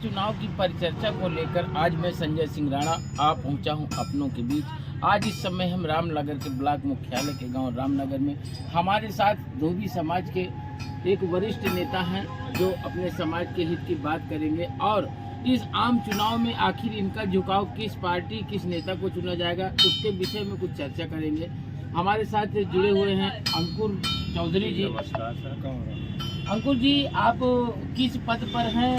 चुनाव की परिचर्चा को लेकर आज मैं संजय सिंह राणा आ पहुंचा हूं अपनों के बीच। आज इस समय हम रामनगर के ब्लॉक मुख्यालय के गांव रामनगर में हमारे साथ धोबी समाज के एक वरिष्ठ नेता हैं जो अपने समाज के हित की बात करेंगे और इस आम चुनाव में आखिर इनका झुकाव किस पार्टी किस नेता को चुना जाएगा उसके विषय में कुछ चर्चा करेंगे। हमारे साथ जुड़े हुए हैं अंकुर चौधरी जी। नमस्कार सर। अंकुर जी, आप किस पद पर हैं,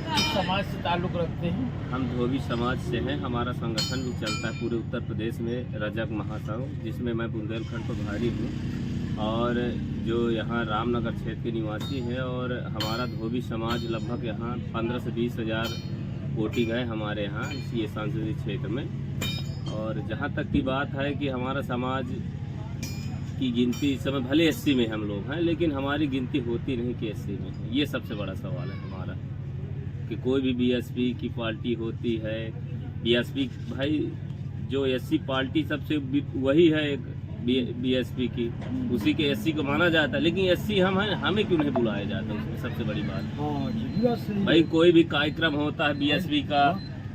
किस समाज से ताल्लुक़ रखते हैं? हम धोबी समाज से हैं। हमारा संगठन भी चलता है पूरे उत्तर प्रदेश में, रजक महासंघ, जिसमें मैं बुंदेलखंड प्रभारी हूँ और जो यहाँ रामनगर क्षेत्र के निवासी हैं। और हमारा धोबी समाज लगभग यहाँ 15 से 20 हज़ार वोटिंग है हमारे यहाँ इसी संसदीय क्षेत्र में। और जहाँ तक की बात है कि हमारा समाज की गिनती इस समय भले 80 में हम लोग हैं, लेकिन हमारी गिनती होती नहीं कि 80 में है। ये सबसे बड़ा सवाल है हमारा कि कोई भी बीएसपी की पार्टी होती है, बीएसपी भाई जो एससी पार्टी सबसे वही है एक बीएसपी की, उसी के एससी को माना जाता है, लेकिन एससी हम हैं, हमें क्यों नहीं बुलाया जाता? उसमें सबसे बड़ी बात भाई कोई भी कार्यक्रम होता है बीएसपी का,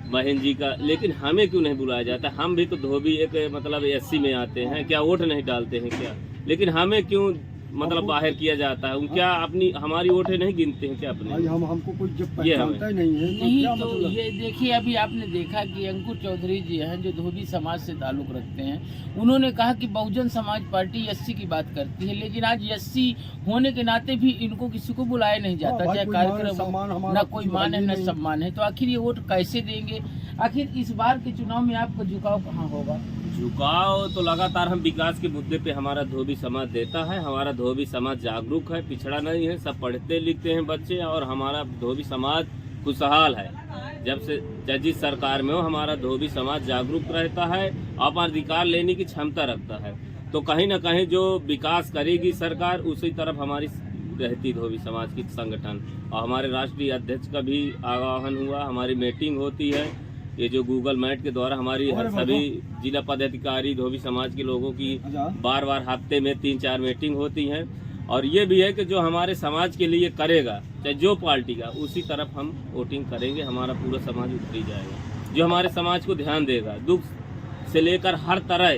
महेंद्र जी का, लेकिन हमें क्यों नहीं बुलाया जाता? हम भी तो धोबी एक मतलब एससी में आते हैं, क्या वोट नहीं डालते हैं क्या? लेकिन हमें क्यों मतलब बाहर किया जाता है? क्या अपनी हमारी वोटें नहीं गिनते हैं क्या अपने? हमको कुछ जब पहचानता ही नहीं है नहीं तो ये देखिए, अभी आपने देखा कि अंकुर चौधरी जी हैं जो धोबी समाज से ताल्लुक़ रखते हैं। उन्होंने कहा कि बहुजन समाज पार्टी एससी की बात करती है, लेकिन आज एससी होने के नाते भी इनको किसी को बुलाया नहीं जाता, चाहे कार्यक्रम न कोई मान है न सम्मान है। तो आखिर ये वोट कैसे देंगे? आखिर इस बार के चुनाव में आपका झुकाव कहाँ होगा? झुकाव तो लगातार हम विकास के मुद्दे पे हमारा धोबी समाज देता है। हमारा धोबी समाज जागरूक है, पिछड़ा नहीं है, सब पढ़ते लिखते हैं बच्चे, और हमारा धोबी समाज खुशहाल है। जब से जिस सरकार में हो हमारा धोबी समाज जागरूक रहता है, अपना अधिकार लेने की क्षमता रखता है। तो कहीं ना कहीं जो विकास करेगी सरकार उसी तरफ हमारी रहती धोबी समाज की संगठन। और हमारे राष्ट्रीय अध्यक्ष का भी आह्वान हुआ, हमारी मीटिंग होती है, ये जो गूगल मैट के द्वारा हमारी सभी जिला पदाधिकारी धोबी समाज के लोगों की बार हफ्ते में 3-4 मीटिंग होती हैं। और ये भी है कि जो हमारे समाज के लिए करेगा, चाहे जो पार्टी का, उसी तरफ हम वोटिंग करेंगे। हमारा पूरा समाज उतरी जाएगा, जो हमारे समाज को ध्यान देगा, दुख से लेकर हर तरह,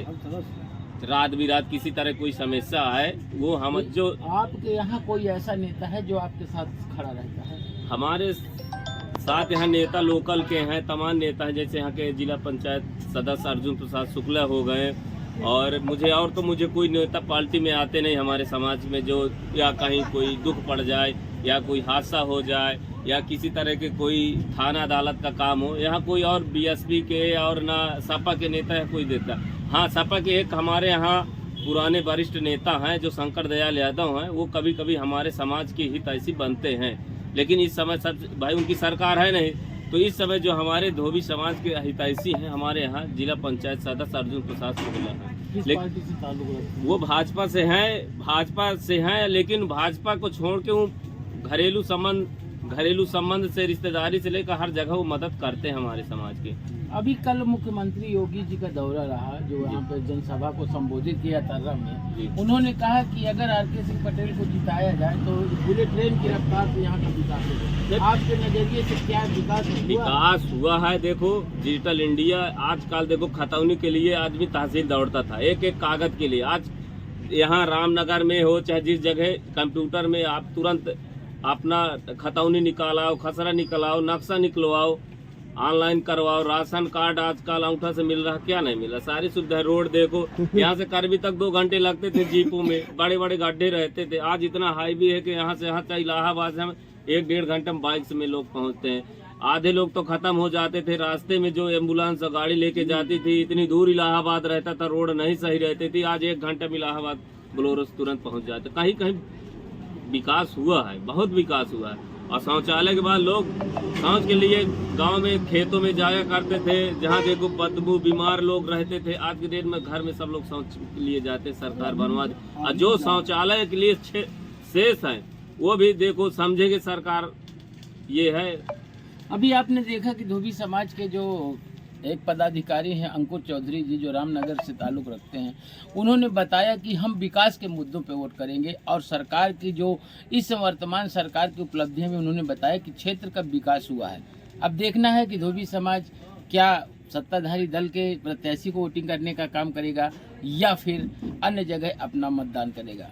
रात बिरात किसी तरह कोई समस्या आए वो हम जो। आपके यहाँ कोई ऐसा नेता है जो आपके साथ खड़ा रहता है? हमारे साथ यहाँ नेता लोकल के हैं, तमाम नेता हैं, जैसे यहाँ के जिला पंचायत सदस्य अर्जुन प्रसाद शुक्ला हो गए। और मुझे कोई नेता पार्टी में आते नहीं हमारे समाज में, जो या कहीं कोई दुख पड़ जाए या कोई हादसा हो जाए या किसी तरह के कोई थाना अदालत का काम हो, यहाँ कोई और बीएसपी के और ना सपा के नेता है कोई देता। हाँ, सपा के एक हमारे यहाँ पुराने वरिष्ठ नेता हैं जो शंकर दयाल यादव हैं, वो कभी कभी हमारे समाज के हितैषी बनते हैं, लेकिन इस समय सब भाई उनकी सरकार है नहीं। तो इस समय जो हमारे धोबी समाज के हितैषी हैं हमारे यहाँ जिला पंचायत सदस्य अर्जुन प्रसाद शुक्ला हैं। लेकिन वो भाजपा से हैं, लेकिन भाजपा को छोड़ के वो घरेलू संबंध से, रिश्तेदारी से लेकर हर जगह वो मदद करते हैं हमारे समाज के। अभी कल मुख्यमंत्री योगी जी का दौरा रहा, जो यहाँ पे जनसभा को संबोधित किया तर्रा में, उन्होंने कहा कि अगर आर.के. सिंह पटेल को जिताया जाए तो बुलेट ट्रेन की रफ्तार से यहाँ का विकास होगा। आपके नजरिए से क्या विकास हुआ है? देखो, डिजिटल इंडिया आजकल देखो, खतौनी के लिए आदमी तहसील दौड़ता था एक एक कागज के लिए। आज यहाँ रामनगर में हो चाहे जिस जगह, कंप्यूटर में आप तुरंत अपना खतौनी निकालाओ, खसरा निकलाओ, नक्शा निकलवाओ, ऑनलाइन करवाओ, राशन कार्ड आजकल अंगूठा से मिल रहा, क्या नहीं मिल रहा, सारी सुविधा। रोड देखो, यहाँ से करबी तक 2 घंटे लगते थे जीपों में, बड़े बड़े गड्ढे रहते थे। आज इतना हाईवे है कि यहाँ से चाहे इलाहाबाद से हम 1-1.5 घंटे में बाइक से में लोग पहुँचते हैं। आधे लोग तो खत्म हो जाते थे रास्ते में, जो एम्बुलेंस गाड़ी लेके जाती थी, इतनी दूर इलाहाबाद रहता था, रोड नहीं सही रहती थी। आज 1 घंटे में इलाहाबाद बोलेरो तुरंत पहुँच जाते। कहीं कहीं विकास हुआ है, बहुत विकास हुआ है। और शौचालय के बाद लोग शौच के लिए गांव में खेतों में जाया करते थे, जहां देखो बदबू, बीमार लोग रहते थे। आज के डेट में घर में सब लोग शौच के लिए जाते, सरकार बनवा दे। और जो शौचालय के लिए शेष है वो भी देखो समझेंगे सरकार, ये है। अभी आपने देखा कि धोबी समाज के जो एक पदाधिकारी हैं अंकुर चौधरी जी, जो रामनगर से ताल्लुक़ रखते हैं, उन्होंने बताया कि हम विकास के मुद्दों पे वोट करेंगे। और सरकार की जो इस वर्तमान सरकार की उपलब्धियों में उन्होंने बताया कि क्षेत्र का विकास हुआ है। अब देखना है कि धोबी समाज क्या सत्ताधारी दल के प्रत्याशी को वोटिंग करने का काम करेगा या फिर अन्य जगह अपना मतदान करेगा।